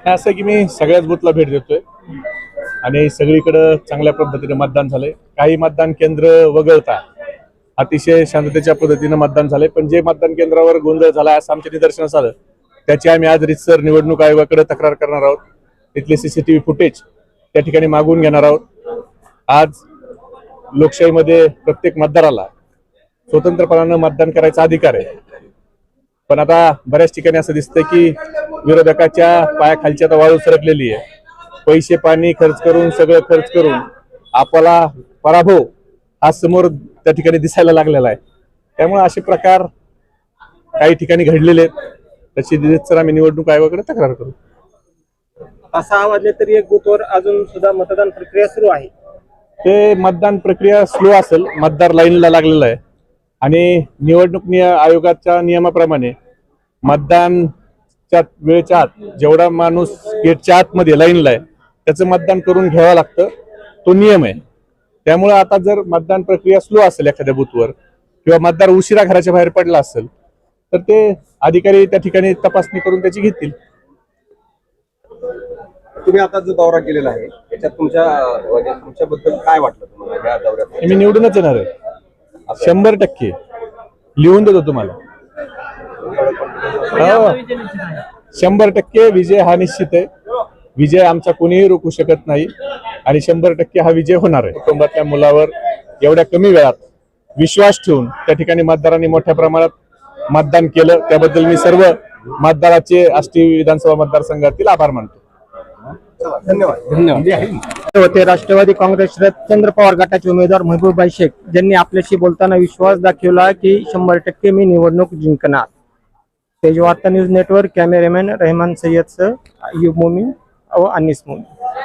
असं की मी सगळ्याच बूथला भेट देतोय आणि सगळीकडे चांगल्या पद्धतीने मतदान झालंय। काही मतदान केंद्र वगळता अतिशय शांततेच्या पद्धतीने मतदान झालंय, पण जे मतदान केंद्रावर गोंधळ झाला असं आमच्या निदर्शनास आलं त्याची आम्ही आज रितसर निवडणूक आयोगाकडे तक्रार करणार आहोत। तिथले सीसीटीव्ही फुटेज त्या ठिकाणी मागवून घेणार आहोत। आज लोकशाहीमध्ये प्रत्येक मतदाराला स्वतंत्रपणाने मतदान करायचा अधिकार आहे, पण आता बऱ्याच ठिकाणी असं दिसतंय की विरोधकाच्या पायाखालची आता वाळू सरकलेली आहे। पैसे पाणी खर्च करून सगळं खर्च करून आपला पराभव हा समोर त्या ठिकाणी दिसायला लागलेला आहे। त्यामुळे असे प्रकार काही ठिकाणी घडलेले आहेत, त्याची रितसर आम्ही निवडणूक आयोगाकडे तक्रार करू। 6 वाजले तरी एक बूथवर अजून सुद्धा मतदान प्रक्रिया सुरू आहे। ते मतदान प्रक्रिया स्लो असेल, मतदार लाईनला लागलेला आहे आणि निवडणूक आयोगाच्या नियमाप्रमाणे मतदानच्या वेळेच्या आत जेवढा माणूस गेटच्या आतमध्ये लाईनला आहे त्याचं मतदान करून घ्यावं लागतं, तो नियम आहे। त्यामुळे आता जर मतदान प्रक्रिया स्लो असेल एखाद्या बूथवर किंवा मतदार उशिरा घराच्या बाहेर पडला असेल तर ते अधिकारी त्या ठिकाणी तपासणी करून त्याची घेतील। तुम्ही आता जो दौरा केलेला आहे त्याच्यात तुमच्याबद्दल काय वाटलं तुम्हाला या दौऱ्यात? मी निवडूनच येणार आहे 100%, लिहून देतो तुम्हाला। 100% विजय हा निश्चित आहे। विजय आमचा कोणीही रोखू शकत नाही आणि 100% हा विजय होणार आहे। कुटुंबातल्या मुलावर एवढ्या कमी वेळात विश्वास ठेवून त्या ठिकाणी मतदारांनी मोठ्या प्रमाणात मतदान केलं, त्याबद्दल मी सर्व मतदाराचे आष्टी विधानसभा मतदारसंघातील आभार मानतो। धन्यवाद। होते राष्ट्रवादी काँग्रेस शरदचंद्र पवार गटाचे उमेदवार महबूबाई शेख ज्यांनी आपल्याशी बोलताना विश्वास दाखवला की 100% मी निवडणूक जिंकणार। Tez Varta news network, cameraman Rahman Sayyad सह अय्यूब मोमीन व अनिस मोमीन।